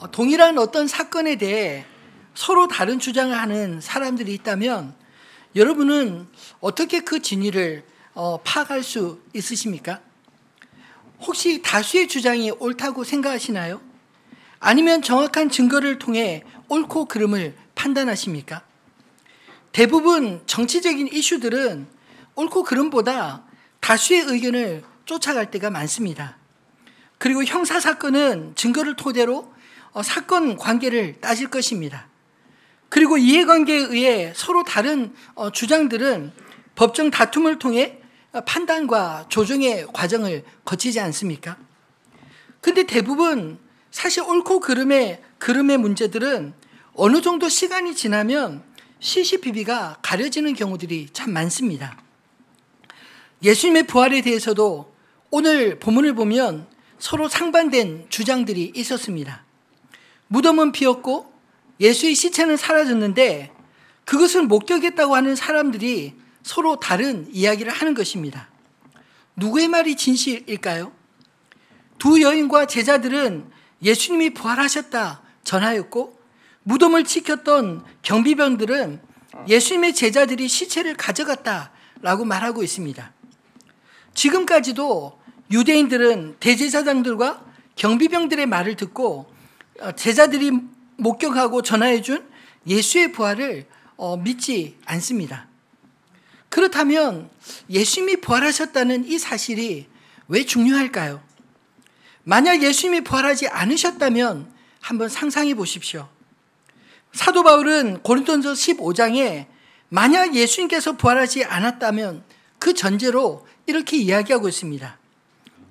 동일한 어떤 사건에 대해 서로 다른 주장을 하는 사람들이 있다면 여러분은 어떻게 그 진위를 파악할 수 있으십니까? 혹시 다수의 주장이 옳다고 생각하시나요? 아니면 정확한 증거를 통해 옳고 그름을 판단하십니까? 대부분 정치적인 이슈들은 옳고 그름보다 다수의 의견을 쫓아갈 때가 많습니다. 그리고 형사사건은 증거를 토대로 사건 관계를 따질 것입니다. 그리고 이해관계에 의해 서로 다른 주장들은 법정 다툼을 통해 판단과 조정의 과정을 거치지 않습니까? 근데 대부분 사실 옳고 그름의 문제들은 어느 정도 시간이 지나면 시시비비가 가려지는 경우들이 참 많습니다. 예수님의 부활에 대해서도 오늘 본문을 보면 서로 상반된 주장들이 있었습니다. 무덤은 비었고 예수의 시체는 사라졌는데 그것을 목격했다고 하는 사람들이 서로 다른 이야기를 하는 것입니다. 누구의 말이 진실일까요? 두 여인과 제자들은 예수님이 부활하셨다 전하였고 무덤을 지켰던 경비병들은 예수님의 제자들이 시체를 가져갔다라고 말하고 있습니다. 지금까지도 유대인들은 대제사장들과 경비병들의 말을 듣고 제자들이 목격하고 전하해준 예수의 부활을 믿지 않습니다. 그렇다면 예수님이 부활하셨다는 이 사실이 왜 중요할까요? 만약 예수님이 부활하지 않으셨다면 한번 상상해 보십시오. 사도 바울은 고린도전서 15장에 만약 예수님께서 부활하지 않았다면 그 전제로 이렇게 이야기하고 있습니다.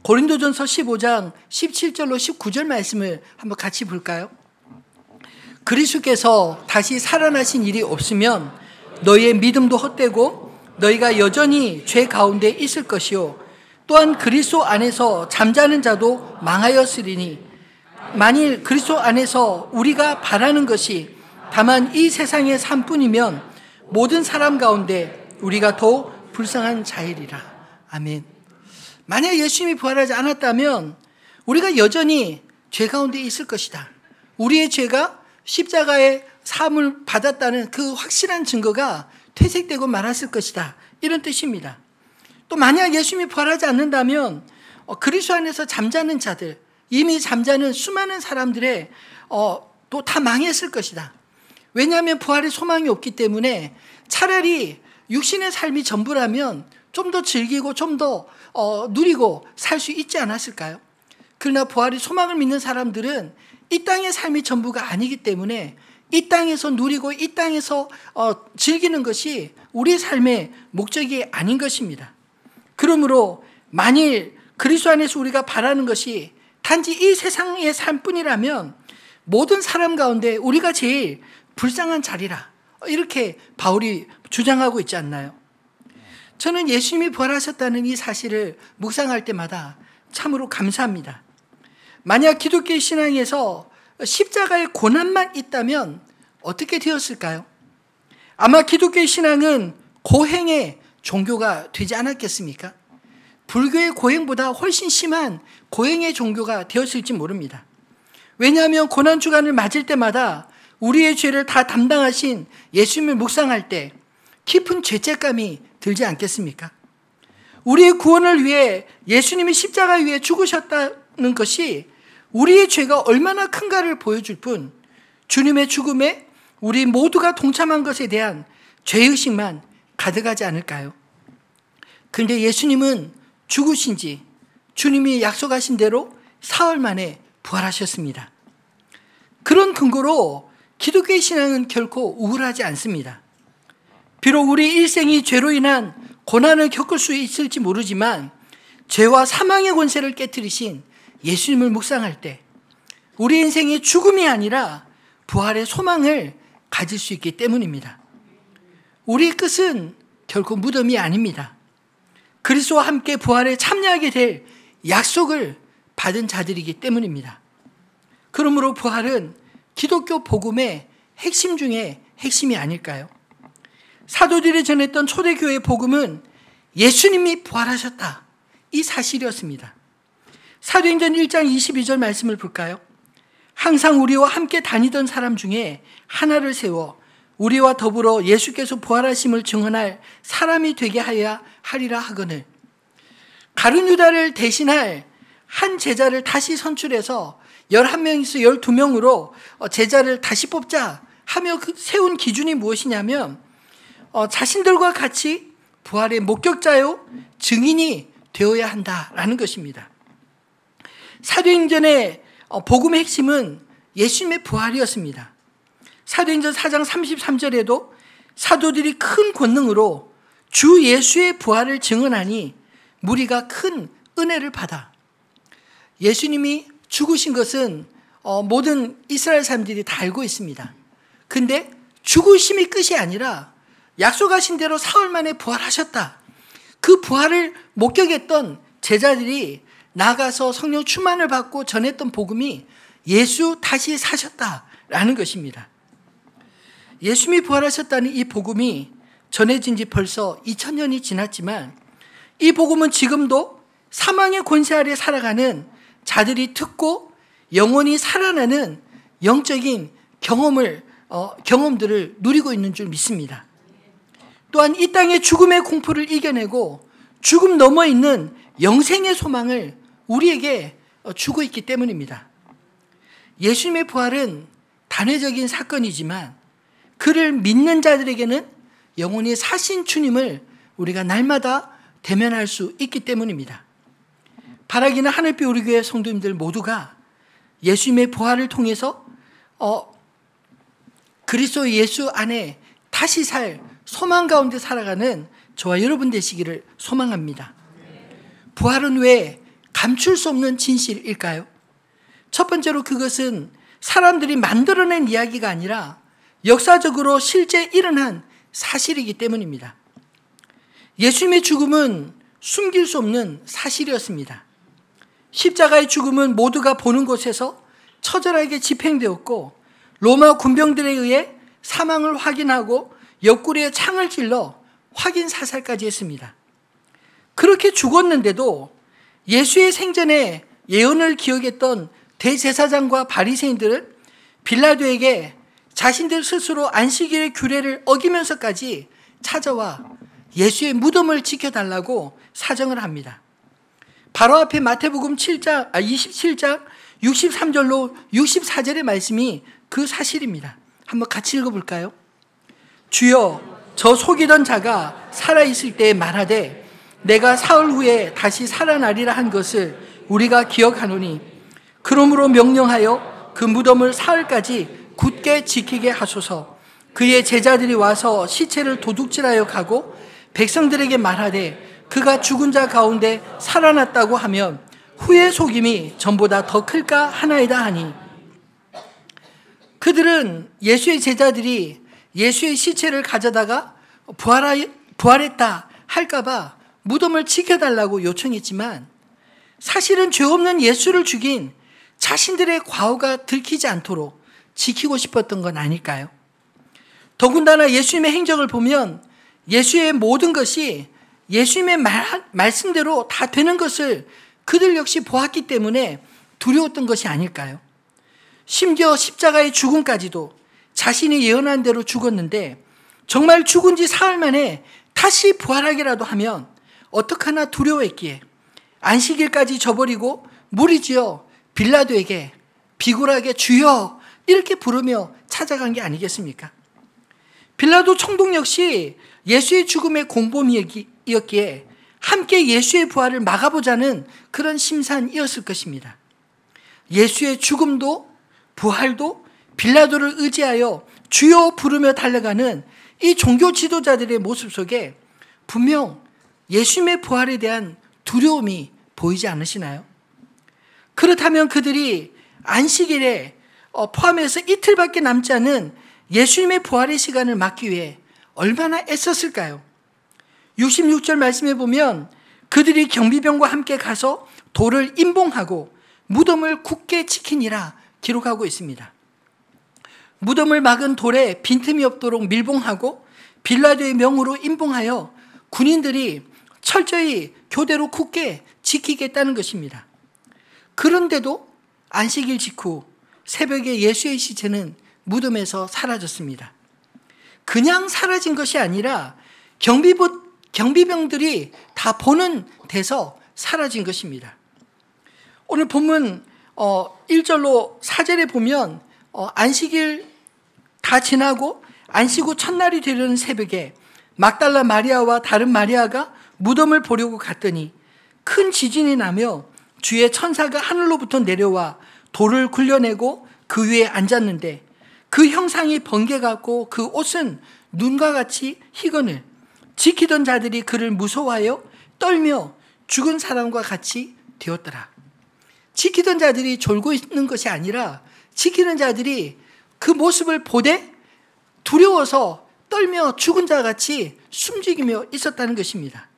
고린도전서 15장 17절로 19절 말씀을 한번 같이 볼까요? 그리스도께서 다시 살아나신 일이 없으면 너희의 믿음도 헛되고 너희가 여전히 죄 가운데 있을 것이요 또한 그리스도 안에서 잠자는 자도 망하였으리니 만일 그리스도 안에서 우리가 바라는 것이 다만 이 세상의 삶뿐이면 모든 사람 가운데 우리가 더욱 불쌍한 자이리라. 아멘. 만약 예수님이 부활하지 않았다면 우리가 여전히 죄 가운데 있을 것이다. 우리의 죄가 십자가의 사함을 받았다는 그 확실한 증거가 퇴색되고 말았을 것이다. 이런 뜻입니다. 또 만약 예수님이 부활하지 않는다면 그리스도 안에서 잠자는 자들, 이미 잠자는 수많은 사람들의 또 다 망했을 것이다. 왜냐하면 부활의 소망이 없기 때문에 차라리 육신의 삶이 전부라면 좀 더 즐기고 좀 더 누리고 살 수 있지 않았을까요? 그러나 부활의 소망을 믿는 사람들은 이 땅의 삶이 전부가 아니기 때문에 이 땅에서 누리고 이 땅에서 즐기는 것이 우리의 삶의 목적이 아닌 것입니다. 그러므로 만일 그리스도 안에서 우리가 바라는 것이 단지 이 세상의 삶뿐이라면 모든 사람 가운데 우리가 제일 불쌍한 자리라. 이렇게 바울이 주장하고 있지 않나요? 저는 예수님이 부활하셨다는 이 사실을 묵상할 때마다 참으로 감사합니다. 만약 기독교 신앙에서 십자가의 고난만 있다면 어떻게 되었을까요? 아마 기독교 신앙은 고행의 종교가 되지 않았겠습니까? 불교의 고행보다 훨씬 심한 고행의 종교가 되었을지 모릅니다. 왜냐하면 고난주간을 맞을 때마다 우리의 죄를 다 담당하신 예수님을 묵상할 때 깊은 죄책감이 들지 않겠습니까? 우리의 구원을 위해 예수님이 십자가 위에 죽으셨다는 것이 우리의 죄가 얼마나 큰가를 보여줄 뿐 주님의 죽음에 우리 모두가 동참한 것에 대한 죄의식만 가득하지 않을까요? 그런데 예수님은 죽으신 지 주님이 약속하신 대로 사흘 만에 부활하셨습니다. 그런 근거로 기독교의 신앙은 결코 우울하지 않습니다. 비록 우리 일생이 죄로 인한 고난을 겪을 수 있을지 모르지만 죄와 사망의 권세를 깨뜨리신 예수님을 묵상할 때 우리 인생이 죽음이 아니라 부활의 소망을 가질 수 있기 때문입니다. 우리의 끝은 결코 무덤이 아닙니다. 그리스도와 함께 부활에 참여하게 될 약속을 받은 자들이기 때문입니다. 그러므로 부활은 기독교 복음의 핵심 중에 핵심이 아닐까요? 사도들이 전했던 초대교회 복음은 예수님이 부활하셨다. 이 사실이었습니다. 사도행전 1장 22절 말씀을 볼까요? 항상 우리와 함께 다니던 사람 중에 하나를 세워 우리와 더불어 예수께서 부활하심을 증언할 사람이 되게 하여야 하리라 하거늘. 가룟 유다를 대신할 한 제자를 다시 선출해서 11명에서 12명으로 제자를 다시 뽑자 하며 세운 기준이 무엇이냐면 자신들과 같이 부활의 목격자요 증인이 되어야 한다라는 것입니다. 사도행전의 복음의 핵심은 예수님의 부활이었습니다. 사도행전 4장 33절에도 사도들이 큰 권능으로 주 예수의 부활을 증언하니 무리가 큰 은혜를 받아. 예수님이 죽으신 것은 모든 이스라엘 사람들이 다 알고 있습니다. 근데 죽으심이 끝이 아니라 약속하신 대로 사흘 만에 부활하셨다. 그 부활을 목격했던 제자들이 나가서 성령 충만을 받고 전했던 복음이 예수 다시 사셨다라는 것입니다. 예수님이 부활하셨다는 이 복음이 전해진 지 벌써 2000년이 지났지만 이 복음은 지금도 사망의 권세 아래 살아가는 자들이 듣고 영원히 살아나는 영적인 경험들을 누리고 있는 줄 믿습니다. 또한 이 땅의 죽음의 공포를 이겨내고 죽음 넘어 있는 영생의 소망을 우리에게 주고 있기 때문입니다. 예수님의 부활은 단회적인 사건이지만 그를 믿는 자들에게는 영원히 사신 주님을 우리가 날마다 대면할 수 있기 때문입니다. 바라기는 하늘빛 우리 교회 성도님들 모두가 예수님의 부활을 통해서 그리스도 예수 안에 다시 살 소망 가운데 살아가는 저와 여러분 되시기를 소망합니다. 부활은 왜 감출 수 없는 진실일까요? 첫 번째로 그것은 사람들이 만들어낸 이야기가 아니라 역사적으로 실제 일어난 사실이기 때문입니다. 예수님의 죽음은 숨길 수 없는 사실이었습니다. 십자가의 죽음은 모두가 보는 곳에서 처절하게 집행되었고 로마 군병들에 의해 사망을 확인하고 옆구리에 창을 찔러 확인 사살까지 했습니다. 그렇게 죽었는데도 예수의 생전에 예언을 기억했던 대제사장과 바리새인들은 빌라도에게 자신들 스스로 안식일의 규례를 어기면서까지 찾아와 예수의 무덤을 지켜달라고 사정을 합니다. 바로 앞에 마태복음 27장 63절로 64절의 말씀이 그 사실입니다. 한번 같이 읽어볼까요? 주여, 저 속이던 자가 살아있을 때에 말하되 내가 사흘 후에 다시 살아나리라 한 것을 우리가 기억하노니 그러므로 명령하여 그 무덤을 사흘까지 굳게 지키게 하소서. 그의 제자들이 와서 시체를 도둑질하여 가고 백성들에게 말하되 그가 죽은 자 가운데 살아났다고 하면 후의 속임이 전보다 더 클까 하나이다 하니, 그들은 예수의 제자들이 예수의 시체를 가져다가 부활했다 할까봐 무덤을 지켜달라고 요청했지만 사실은 죄 없는 예수를 죽인 자신들의 과오가 들키지 않도록 지키고 싶었던 건 아닐까요? 더군다나 예수님의 행적을 보면 예수의 모든 것이 예수님의 말씀대로 다 되는 것을 그들 역시 보았기 때문에 두려웠던 것이 아닐까요? 심지어 십자가의 죽음까지도 자신이 예언한 대로 죽었는데 정말 죽은 지 사흘 만에 다시 부활하기라도 하면 어떡하나 두려워했기에 안식일까지 저버리고 무리지어 빌라도에게 비굴하게 주여 이렇게 부르며 찾아간 게 아니겠습니까? 빌라도 총독 역시 예수의 죽음의 공범이었기에 함께 예수의 부활을 막아보자는 그런 심산이었을 것입니다. 예수의 죽음도 부활도 빌라도를 의지하여 주여 부르며 달려가는 이 종교 지도자들의 모습 속에 분명 예수님의 부활에 대한 두려움이 보이지 않으시나요? 그렇다면 그들이 안식일에 포함해서 이틀밖에 남지 않은 예수님의 부활의 시간을 막기 위해 얼마나 애썼을까요? 66절 말씀에 보면 그들이 경비병과 함께 가서 돌을 임봉하고 무덤을 굳게 지키니라 기록하고 있습니다. 무덤을 막은 돌에 빈틈이 없도록 밀봉하고 빌라도의 명으로 임봉하여 군인들이 철저히 교대로 굳게 지키겠다는 것입니다. 그런데도 안식일 직후 새벽에 예수의 시체는 무덤에서 사라졌습니다. 그냥 사라진 것이 아니라 경비병들이 다 보는 데서 사라진 것입니다. 오늘 본문 1절로 4절에 보면 안식일 다 지나고 안식 후 첫날이 되려는 새벽에 막달라 마리아와 다른 마리아가 무덤을 보려고 갔더니 큰 지진이 나며 주의 천사가 하늘로부터 내려와 돌을 굴려내고 그 위에 앉았는데 그 형상이 번개 같고 그 옷은 눈과 같이 희건을 지키던 자들이 그를 무서워하여 떨며 죽은 사람과 같이 되었더라. 지키던 자들이 졸고 있는 것이 아니라 지키는 자들이 그 모습을 보되 두려워서 떨며 죽은 자같이 숨죽이며 있었다는 것입니다.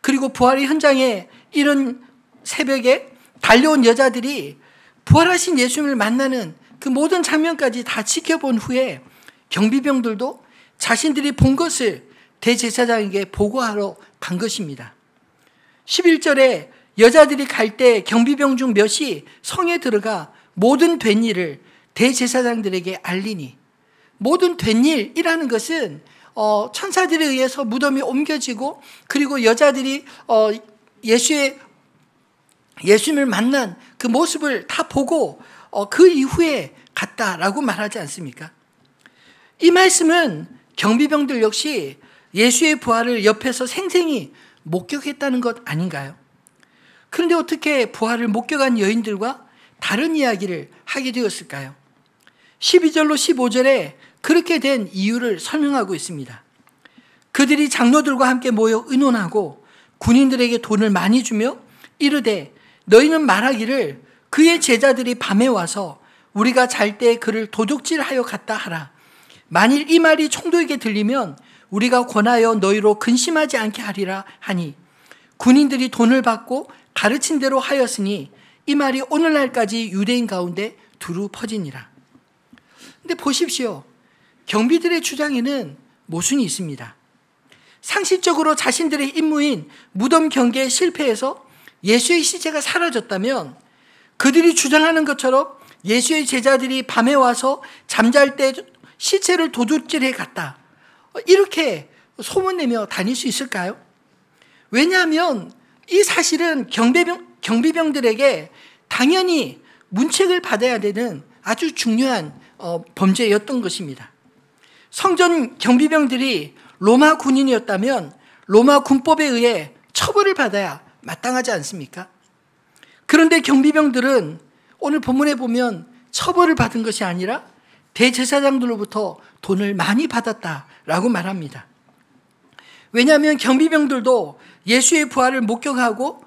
그리고 부활의 현장에 이런 새벽에 달려온 여자들이 부활하신 예수님을 만나는 그 모든 장면까지 다 지켜본 후에 경비병들도 자신들이 본 것을 대제사장에게 보고하러 간 것입니다. 11절에 여자들이 갈 때 경비병 중 몇이 성에 들어가 모든 된 일을 대제사장들에게 알리니, 모든 된 일이라는 것은 천사들에 의해서 무덤이 옮겨지고 그리고 여자들이 예수님을 만난 그 모습을 다 보고 그 이후에 갔다라고 말하지 않습니까? 이 말씀은 경비병들 역시 예수의 부활을 옆에서 생생히 목격했다는 것 아닌가요? 그런데 어떻게 부활을 목격한 여인들과 다른 이야기를 하게 되었을까요? 12절로 15절에 그렇게 된 이유를 설명하고 있습니다. 그들이 장로들과 함께 모여 의논하고 군인들에게 돈을 많이 주며 이르되 너희는 말하기를 그의 제자들이 밤에 와서 우리가 잘 때 그를 도둑질하여 갔다 하라. 만일 이 말이 총독에게 들리면 우리가 권하여 너희로 근심하지 않게 하리라 하니 군인들이 돈을 받고 가르친 대로 하였으니 이 말이 오늘날까지 유대인 가운데 두루 퍼지니라. 근데 보십시오. 경비들의 주장에는 모순이 있습니다. 상식적으로 자신들의 임무인 무덤 경계에 실패해서 예수의 시체가 사라졌다면 그들이 주장하는 것처럼 예수의 제자들이 밤에 와서 잠잘 때 시체를 도둑질해 갔다, 이렇게 소문내며 다닐 수 있을까요? 왜냐하면 이 사실은 경비병들에게 당연히 문책을 받아야 되는 아주 중요한 범죄였던 것입니다. 성전 경비병들이 로마 군인이었다면 로마 군법에 의해 처벌을 받아야 마땅하지 않습니까? 그런데 경비병들은 오늘 본문에 보면 처벌을 받은 것이 아니라 대제사장들로부터 돈을 많이 받았다라고 말합니다. 왜냐하면 경비병들도 예수의 부활을 목격하고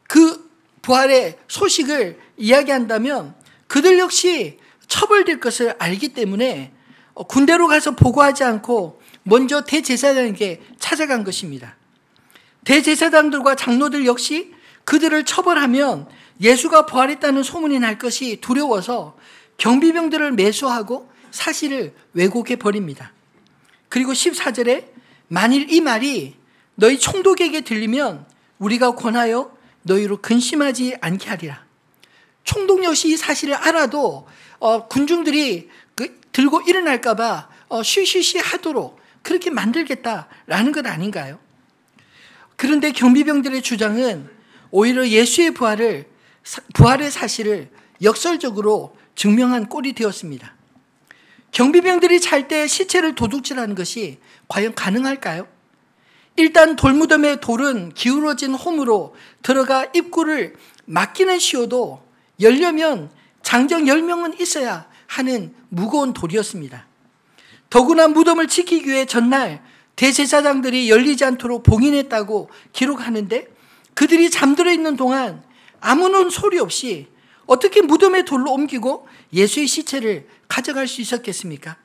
그 부활의 소식을 이야기한다면 그들 역시 처벌될 것을 알기 때문에 군대로 가서 보고하지 않고 먼저 대제사장에게 찾아간 것입니다. 대제사장들과 장로들 역시 그들을 처벌하면 예수가 부활했다는 소문이 날 것이 두려워서 경비병들을 매수하고 사실을 왜곡해 버립니다. 그리고 14절에 만일 이 말이 너희 총독에게 들리면 우리가 권하여 너희로 근심하지 않게 하리라. 총독 역시 이 사실을 알아도 군중들이 들고 일어날까 봐 쉬쉬쉬 하도록 그렇게 만들겠다라는 것 아닌가요? 그런데 경비병들의 주장은 오히려 예수의 부활의 사실을 역설적으로 증명한 꼴이 되었습니다. 경비병들이 잘 때 시체를 도둑질하는 것이 과연 가능할까요? 일단 돌무덤의 돌은 기울어진 홈으로 들어가 입구를 막기는 쉬워도 열려면 장정 10명은 있어야 하는 무거운 돌이었습니다. 더구나 무덤을 지키기 위해 전날 대제사장들이 열리지 않도록 봉인했다고 기록하는데 그들이 잠들어 있는 동안 아무런 소리 없이 어떻게 무덤의 돌로 옮기고 예수의 시체를 가져갈 수 있었겠습니까?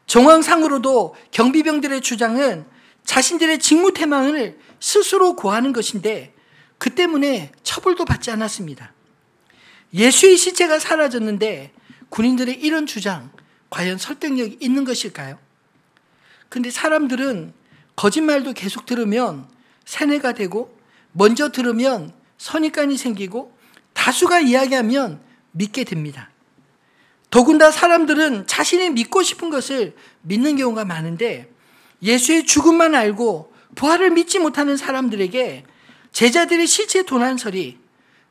정황상으로도 경비병들의 주장은 자신들의 직무태만을 스스로 고하는 것인데 그 때문에 처벌도 받지 않았습니다. 예수의 시체가 사라졌는데 군인들의 이런 주장 과연 설득력이 있는 것일까요? 그런데 사람들은 거짓말도 계속 들으면 세뇌가 되고 먼저 들으면 선입관이 생기고 다수가 이야기하면 믿게 됩니다. 더군다나 사람들은 자신이 믿고 싶은 것을 믿는 경우가 많은데 예수의 죽음만 알고 부활을 믿지 못하는 사람들에게 제자들의 실제 도난설이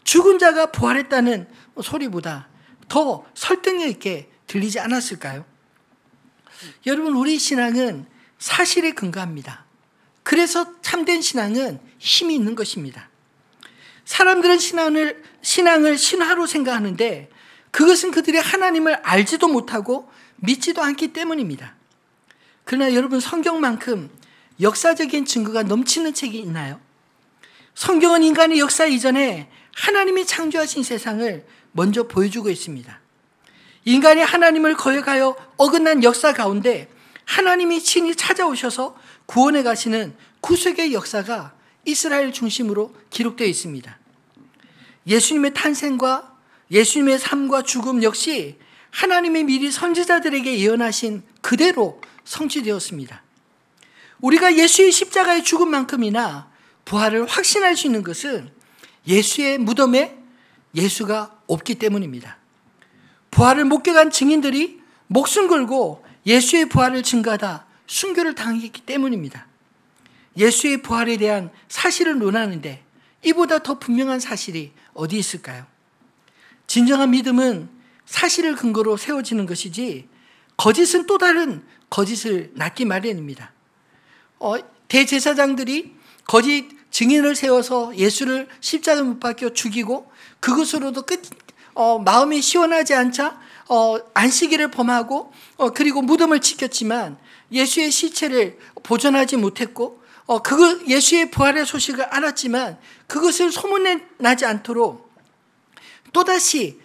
죽은 자가 부활했다는 소리보다 더 설득력 있게 들리지 않았을까요? 여러분, 우리 신앙은 사실에 근거합니다. 그래서 참된 신앙은 힘이 있는 것입니다. 사람들은 신앙을 신화로 생각하는데 그것은 그들이 하나님을 알지도 못하고 믿지도 않기 때문입니다. 그러나 여러분, 성경만큼 역사적인 증거가 넘치는 책이 있나요? 성경은 인간의 역사 이전에 하나님이 창조하신 세상을 먼저 보여주고 있습니다. 인간이 하나님을 거역하여 어긋난 역사 가운데 하나님이 친히 찾아오셔서 구원해 가시는 구속의 역사가 이스라엘 중심으로 기록되어 있습니다. 예수님의 탄생과 예수님의 삶과 죽음 역시 하나님의 미리 선지자들에게 예언하신 그대로 성취되었습니다. 우리가 예수의 십자가의 죽음만큼이나 부활을 확신할 수 있는 것은 예수의 무덤에 예수가 없기 때문입니다. 부활을 목격한 증인들이 목숨 걸고 예수의 부활을 증거하다 순교를 당했기 때문입니다. 예수의 부활에 대한 사실을 논하는데 이보다 더 분명한 사실이 어디 있을까요? 진정한 믿음은 사실을 근거로 세워지는 것이지 거짓은 또 다른 거짓을 낳기 마련입니다. 대제사장들이 거짓 증인을 세워서 예수를 십자가에 못 박혀 죽이고 그것으로도 마음이 시원하지 않자 안식일을 범하고 그리고 무덤을 지켰지만 예수의 시체를 보존하지 못했고 예수의 부활의 소식을 알았지만 그것을 소문내지 않도록 또다시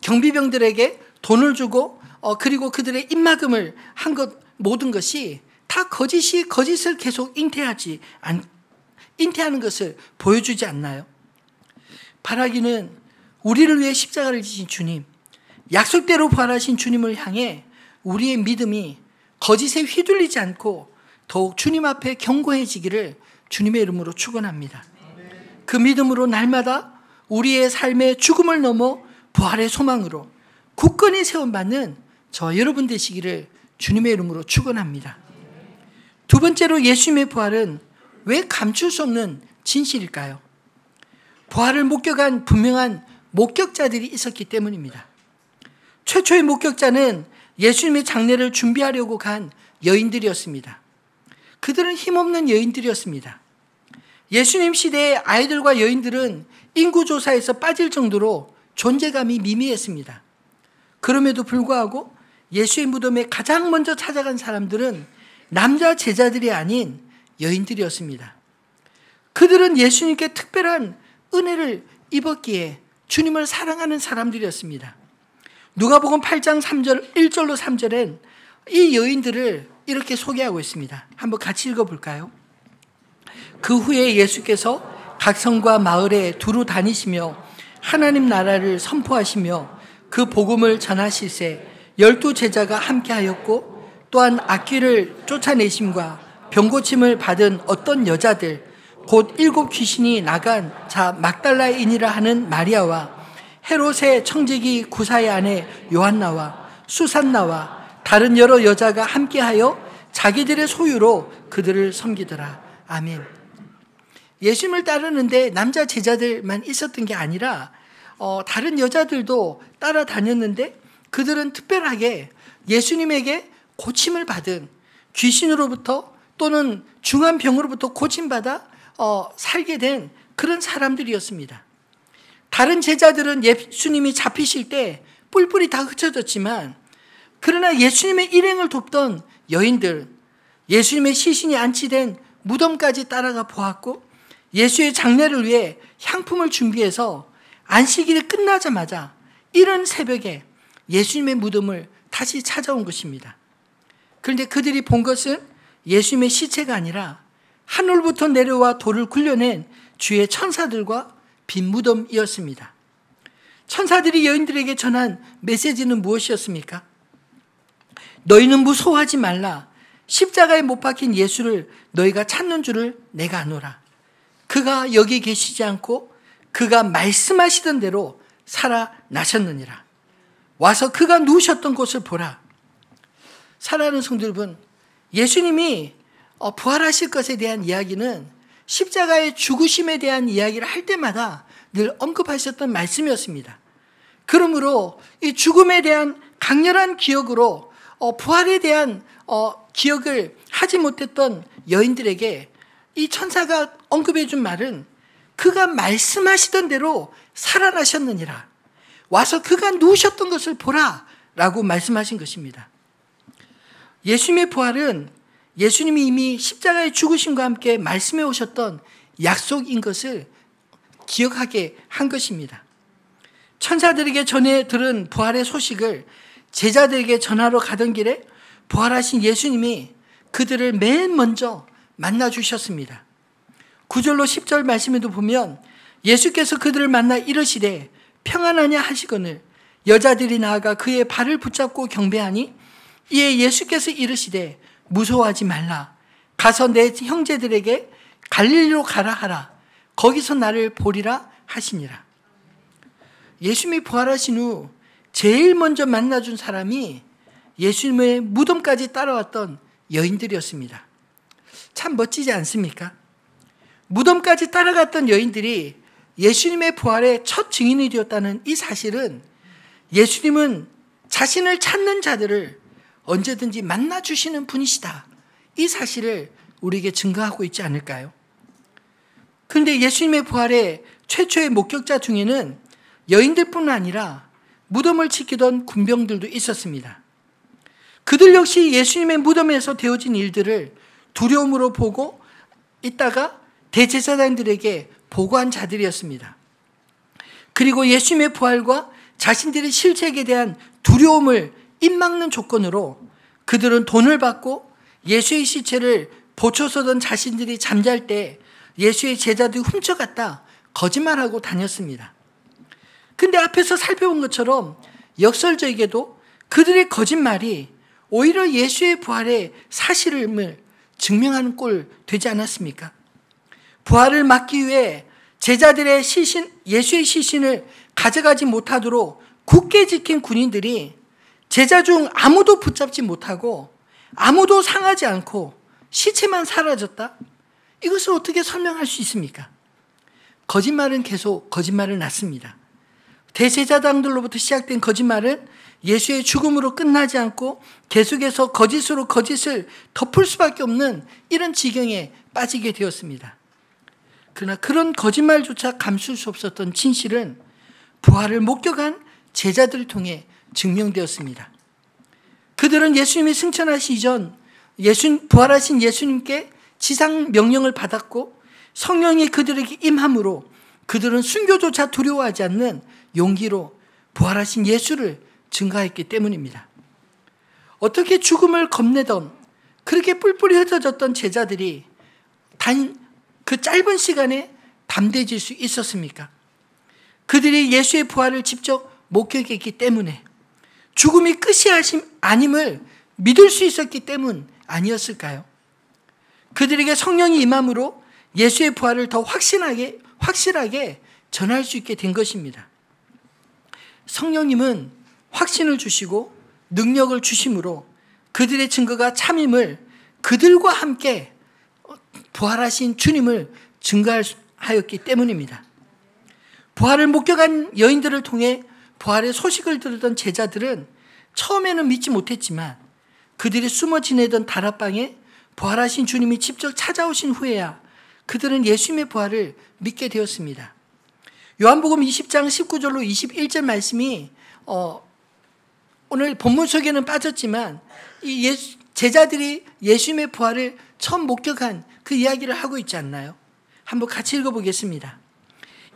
경비병들에게 돈을 주고 그리고 그들의 입막음을 한 것 모든 것이 다 거짓을 계속 잉태하는 것을 보여주지 않나요? 바라기는 우리를 위해 십자가를 지신 주님, 약속대로 부활하신 주님을 향해 우리의 믿음이 거짓에 휘둘리지 않고 더욱 주님 앞에 견고해지기를 주님의 이름으로 축원합니다. 그 믿음으로 날마다 우리의 삶의 죽음을 넘어 부활의 소망으로 굳건히 세움받는 저 여러분 되시기를 주님의 이름으로 축원합니다. 두 번째로 예수님의 부활은 왜 감출 수 없는 진실일까요? 부활을 목격한 분명한 목격자들이 있었기 때문입니다. 최초의 목격자는 예수님의 장례를 준비하려고 간 여인들이었습니다. 그들은 힘없는 여인들이었습니다. 예수님 시대의 아이들과 여인들은 인구조사에서 빠질 정도로 존재감이 미미했습니다. 그럼에도 불구하고 예수의 무덤에 가장 먼저 찾아간 사람들은 남자 제자들이 아닌 여인들이었습니다. 그들은 예수님께 특별한 은혜를 입었기에 주님을 사랑하는 사람들이었습니다. 누가복음 8장 1절로 3절엔 이 여인들을 이렇게 소개하고 있습니다. 한번 같이 읽어볼까요? 그 후에 예수께서 각 성과 마을에 두루 다니시며 하나님 나라를 선포하시며 그 복음을 전하실세 12 제자가 함께하였고 또한 악귀를 쫓아내심과 병고침을 받은 어떤 여자들 곧 7 귀신이 나간 자 막달라인이라 하는 마리아와 헤롯의 청지기 구사의 아내 요한나와 수산나와 다른 여러 여자가 함께하여 자기들의 소유로 그들을 섬기더라. 아멘. 예수님을 따르는데 남자 제자들만 있었던 게 아니라 다른 여자들도 따라다녔는데 그들은 특별하게 예수님에게 고침을 받은 귀신으로부터 또는 중한 병으로부터 고침받아 살게 된 그런 사람들이었습니다. 다른 제자들은 예수님이 잡히실 때 뿔뿔이 다 흩어졌지만 그러나 예수님의 일행을 돕던 여인들, 예수님의 시신이 안치된 무덤까지 따라가 보았고 예수의 장례를 위해 향품을 준비해서 안식일이 끝나자마자 이른 새벽에 예수님의 무덤을 다시 찾아온 것입니다. 그런데 그들이 본 것은 예수님의 시체가 아니라 하늘부터 내려와 돌을 굴려낸 주의 천사들과 빈 무덤이었습니다. 천사들이 여인들에게 전한 메시지는 무엇이었습니까? 너희는 무서워하지 말라. 십자가에 못 박힌 예수를 너희가 찾는 줄을 내가 아노라. 그가 여기 계시지 않고 그가 말씀하시던 대로 살아나셨느니라. 와서 그가 누우셨던 곳을 보라. 사랑하는 성도 여러분, 예수님이 부활하실 것에 대한 이야기는 십자가의 죽으심에 대한 이야기를 할 때마다 늘 언급하셨던 말씀이었습니다. 그러므로 이 죽음에 대한 강렬한 기억으로 부활에 대한 기억을 하지 못했던 여인들에게 이 천사가 언급해 준 말은 그가 말씀하시던 대로 살아나셨느니라. 와서 그가 누우셨던 것을 보라 라고 말씀하신 것입니다. 예수님의 부활은 예수님이 이미 십자가의 죽으심과 함께 말씀해 오셨던 약속인 것을 기억하게 한 것입니다. 천사들에게 전해 들은 부활의 소식을 제자들에게 전하러 가던 길에 부활하신 예수님이 그들을 맨 먼저 만나 주셨습니다. 9절로 10절 말씀에도 보면 예수께서 그들을 만나 이르시되 평안하냐 하시거늘 여자들이 나아가 그의 발을 붙잡고 경배하니 이에 예수께서 이르시되 무서워하지 말라. 가서 내 형제들에게 갈릴리로 가라 하라. 거기서 나를 보리라 하시니라. 예수님이 부활하신 후 제일 먼저 만나준 사람이 예수님의 무덤까지 따라왔던 여인들이었습니다. 참 멋지지 않습니까? 무덤까지 따라갔던 여인들이 예수님의 부활의 첫 증인이 되었다는 이 사실은 예수님은 자신을 찾는 자들을 언제든지 만나주시는 분이시다. 이 사실을 우리에게 증거하고 있지 않을까요? 그런데 예수님의 부활의 최초의 목격자 중에는 여인들뿐 아니라 무덤을 지키던 군병들도 있었습니다. 그들 역시 예수님의 무덤에서 되어진 일들을 두려움으로 보고 있다가 대제사장들에게 보고한 자들이었습니다. 그리고 예수님의 부활과 자신들의 실책에 대한 두려움을 입막는 조건으로 그들은 돈을 받고 예수의 시체를 보초서던 자신들이 잠잘 때 예수의 제자들이 훔쳐갔다 거짓말하고 다녔습니다. 근데 앞에서 살펴본 것처럼 역설적이게도 그들의 거짓말이 오히려 예수의 부활의 사실임을 증명하는 꼴 되지 않았습니까? 부활을 막기 위해 제자들의 시신, 예수의 시신을 가져가지 못하도록 굳게 지킨 군인들이 제자 중 아무도 붙잡지 못하고 아무도 상하지 않고 시체만 사라졌다? 이것을 어떻게 설명할 수 있습니까? 거짓말은 계속 거짓말을 낳습니다. 대제사장들로부터 시작된 거짓말은 예수의 죽음으로 끝나지 않고 계속해서 거짓으로 거짓을 덮을 수밖에 없는 이런 지경에 빠지게 되었습니다. 그러나 그런 거짓말조차 감출 수 없었던 진실은 부활을 목격한 제자들을 통해 증명되었습니다. 그들은 예수님이 승천하시기 전 부활하신 예수님께 지상 명령을 받았고 성령이 그들에게 임함으로 그들은 순교조차 두려워하지 않는 용기로 부활하신 예수를 증거했기 때문입니다. 어떻게 죽음을 겁내던 그렇게 뿔뿔이 흩어졌던 제자들이 단 그 짧은 시간에 담대해질 수 있었습니까? 그들이 예수의 부활을 직접 목격했기 때문에 죽음이 끝이 아님을 믿을 수 있었기 때문 아니었을까요? 그들에게 성령이 임함으로 예수의 부활을 더 확실하게 전할 수 있게 된 것입니다. 성령님은 확신을 주시고 능력을 주심으로 그들의 증거가 참임을 그들과 함께 부활하신 주님을 증거하였기 때문입니다. 부활을 목격한 여인들을 통해 부활의 소식을 들었던 제자들은 처음에는 믿지 못했지만 그들이 숨어 지내던 다락방에 부활하신 주님이 직접 찾아오신 후에야 그들은 예수님의 부활을 믿게 되었습니다. 요한복음 20장 19절로 21절 말씀이 오늘 본문 속에는 빠졌지만 이 제자들이 예수님의 부활을 처음 목격한 그 이야기를 하고 있지 않나요? 한번 같이 읽어보겠습니다.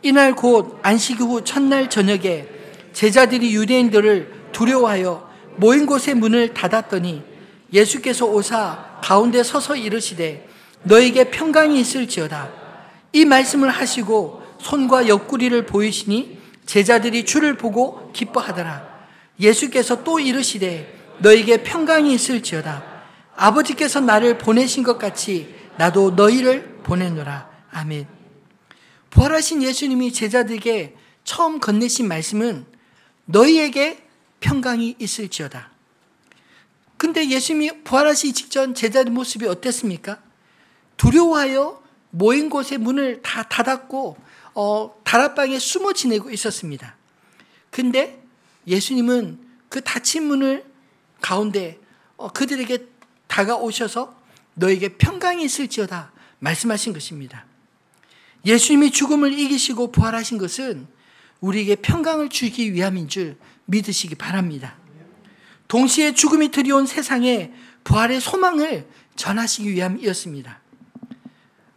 이날 곧 안식 후 첫날 저녁에 제자들이 유대인들을 두려워하여 모인 곳의 문을 닫았더니 예수께서 오사 가운데 서서 이르시되 너에게 평강이 있을지어다. 이 말씀을 하시고 손과 옆구리를 보이시니 제자들이 주를 보고 기뻐하더라. 예수께서 또 이르시되 너에게 평강이 있을지어다. 아버지께서 나를 보내신 것 같이 나도 너희를 보내노라. 아멘. 부활하신 예수님이 제자들에게 처음 건네신 말씀은 너희에게 평강이 있을지어다. 근데 예수님이 부활하시기 직전 제자들 모습이 어땠습니까? 두려워하여 모인 곳의 문을 다 닫았고 다락방에 숨어 지내고 있었습니다. 근데 예수님은 그 닫힌 문을 가운데 그들에게 다가오셔서 너에게 평강이 있을지어다 말씀하신 것입니다. 예수님이 죽음을 이기시고 부활하신 것은 우리에게 평강을 주기 위함인 줄 믿으시기 바랍니다. 동시에 죽음이 들이온 세상에 부활의 소망을 전하시기 위함이었습니다.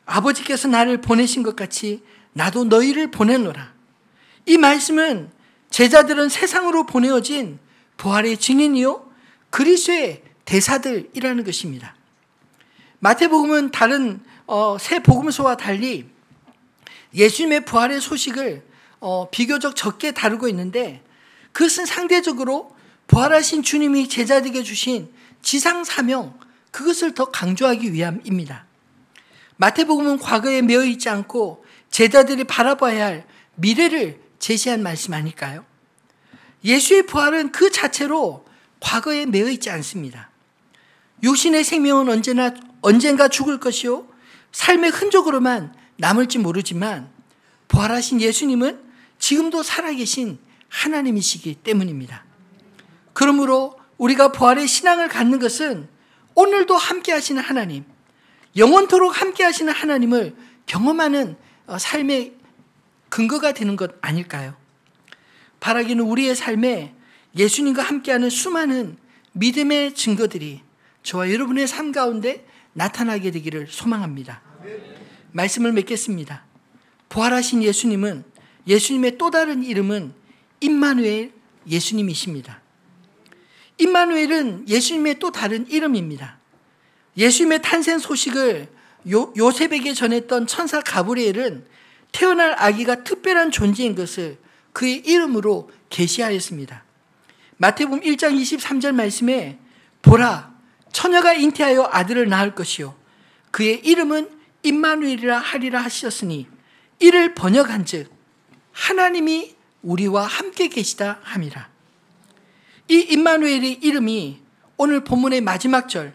아버지께서 나를 보내신 것 같이 나도 너희를 보내노라. 이 말씀은 제자들은 세상으로 보내어진 부활의 증인이요 그리스도의 대사들이라는 것입니다. 마태복음은 다른 새 복음서와 달리 예수님의 부활의 소식을 비교적 적게 다루고 있는데 그것은 상대적으로 부활하신 주님이 제자들에게 주신 지상 사명, 그것을 더 강조하기 위함입니다. 마태복음은 과거에 매여 있지 않고 제자들이 바라봐야 할 미래를 제시한 말씀 아닐까요? 예수의 부활은 그 자체로 과거에 매여 있지 않습니다. 육신의 생명은 언젠가 죽을 것이요 삶의 흔적으로만 남을지 모르지만 부활하신 예수님은 지금도 살아계신 하나님이시기 때문입니다. 그러므로 우리가 부활의 신앙을 갖는 것은 오늘도 함께 하시는 하나님, 영원토록 함께 하시는 하나님을 경험하는 삶의 근거가 되는 것 아닐까요? 바라기는 우리의 삶에 예수님과 함께하는 수많은 믿음의 증거들이 저와 여러분의 삶 가운데 나타나게 되기를 소망합니다. 말씀을 맺겠습니다. 부활하신 예수님은, 예수님의 또 다른 이름은 임마누엘 예수님이십니다. 임마누엘은 예수님의 또 다른 이름입니다. 예수님의 탄생 소식을 요셉에게 전했던 천사 가브리엘은 태어날 아기가 특별한 존재인 것을 그의 이름으로 계시하였습니다. 마태복음 1장 23절 말씀에 보라, 처녀가 잉태하여 아들을 낳을 것이요 그의 이름은 임마누엘이라 하리라 하셨으니 이를 번역한즉 하나님이 우리와 함께 계시다 함이라. 이 임마누엘의 이름이 오늘 본문의 마지막 절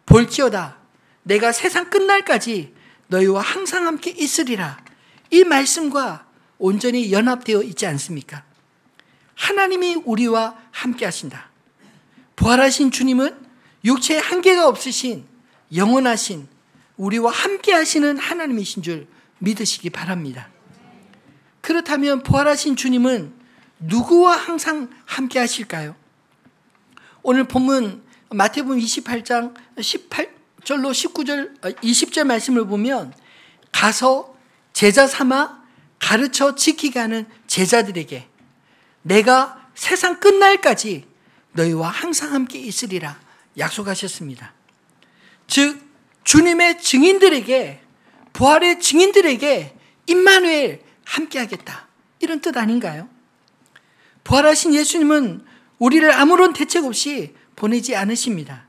볼지어다 내가 세상 끝날까지 너희와 항상 함께 있으리라, 이 말씀과 온전히 연합되어 있지 않습니까? 하나님이 우리와 함께 하신다. 부활하신 주님은 육체에 한계가 없으신 영원하신 우리와 함께 하시는 하나님이신 줄 믿으시기 바랍니다. 그렇다면 부활하신 주님은 누구와 항상 함께 하실까요? 오늘 본문 마태복음 28장 18절로 19절 20절 말씀을 보면 가서 제자 삼아 가르쳐 지키게 하는 제자들에게 내가 세상 끝날까지 너희와 항상 함께 있으리라 약속하셨습니다. 즉 주님의 증인들에게, 부활의 증인들에게 임마누엘 함께하겠다, 이런 뜻 아닌가요? 부활하신 예수님은 우리를 아무런 대책 없이 보내지 않으십니다.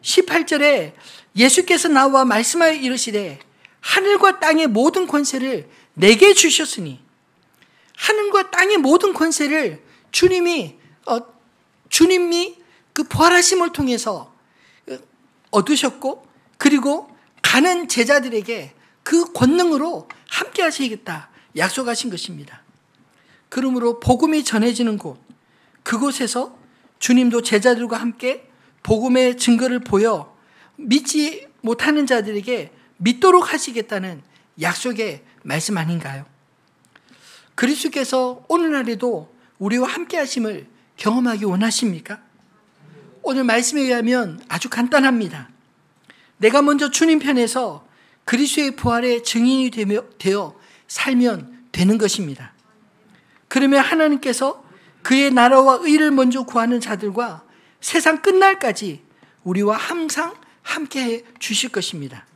18절에 예수께서 나와 말씀하여 이르시되 하늘과 땅의 모든 권세를 내게 주셨으니, 하늘과 땅의 모든 권세를 주님이 그 부활하심을 통해서 얻으셨고, 그리고 가는 제자들에게 그 권능으로 함께 하시겠다 약속하신 것입니다. 그러므로 복음이 전해지는 곳, 그곳에서 주님도 제자들과 함께 복음의 증거를 보여 믿지 못하는 자들에게 믿도록 하시겠다는 약속의 말씀 아닌가요? 그리스도께서 오늘날에도 우리와 함께 하심을 경험하기 원하십니까? 오늘 말씀에 의하면 아주 간단합니다. 내가 먼저 주님 편에서 그리스도의 부활의 증인이 되어 살면 되는 것입니다. 그러면 하나님께서 그의 나라와 의를 먼저 구하는 자들과 세상 끝날까지 우리와 항상 함께해 주실 것입니다.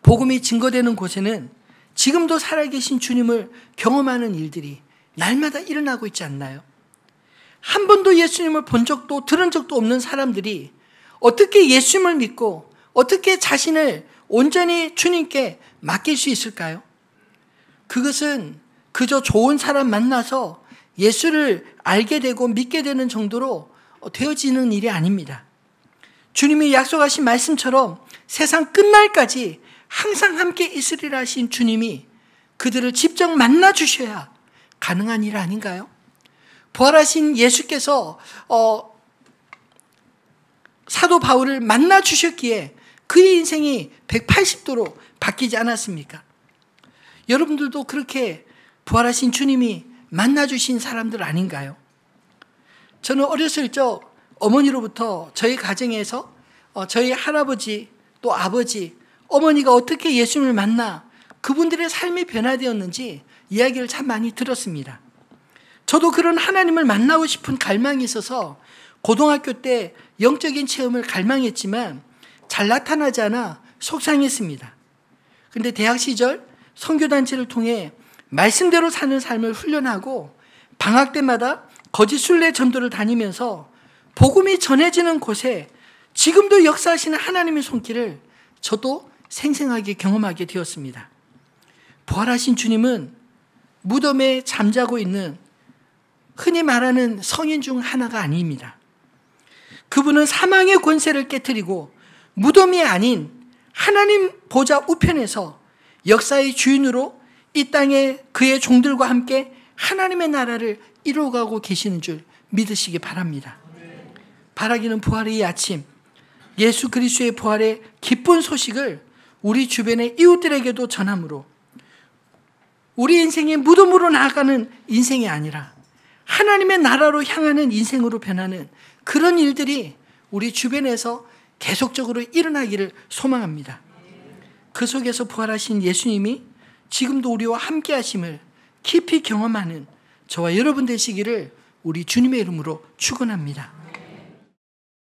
복음이 증거되는 곳에는 지금도 살아계신 주님을 경험하는 일들이 날마다 일어나고 있지 않나요? 한 번도 예수님을 본 적도 들은 적도 없는 사람들이 어떻게 예수님을 믿고 어떻게 자신을 온전히 주님께 맡길 수 있을까요? 그것은 그저 좋은 사람 만나서 예수를 알게 되고 믿게 되는 정도로 되어지는 일이 아닙니다. 주님이 약속하신 말씀처럼 세상 끝날까지 항상 함께 있으리라 하신 주님이 그들을 직접 만나 주셔야 가능한 일 아닌가요? 부활하신 예수께서 사도 바울을 만나 주셨기에 그의 인생이 180도로 바뀌지 않았습니까? 여러분들도 그렇게 부활하신 주님이 만나 주신 사람들 아닌가요? 저는 어렸을 적 어머니로부터 저희 가정에서 저희 할아버지 또 아버지, 어머니가 어떻게 예수님을 만나 그분들의 삶이 변화되었는지 이야기를 참 많이 들었습니다. 저도 그런 하나님을 만나고 싶은 갈망이 있어서 고등학교 때 영적인 체험을 갈망했지만 잘 나타나지 않아 속상했습니다. 그런데 대학 시절 선교단체를 통해 말씀대로 사는 삶을 훈련하고 방학 때마다 거짓 순례 전도를 다니면서 복음이 전해지는 곳에 지금도 역사하시는 하나님의 손길을 저도 생생하게 경험하게 되었습니다. 부활하신 주님은 무덤에 잠자고 있는 흔히 말하는 성인 중 하나가 아닙니다. 그분은 사망의 권세를 깨트리고 무덤이 아닌 하나님 보좌 우편에서 역사의 주인으로 이 땅에 그의 종들과 함께 하나님의 나라를 이루어가고 계시는 줄 믿으시기 바랍니다. 바라기는 부활의 이 아침, 예수 그리스도의 부활의 기쁜 소식을 우리 주변의 이웃들에게도 전함으로 우리 인생이 무덤으로 나아가는 인생이 아니라 하나님의 나라로 향하는 인생으로 변하는 그런 일들이 우리 주변에서 계속적으로 일어나기를 소망합니다. 그 속에서 부활하신 예수님이 지금도 우리와 함께 하심을 깊이 경험하는 저와 여러분 되시기를 우리 주님의 이름으로 축원합니다.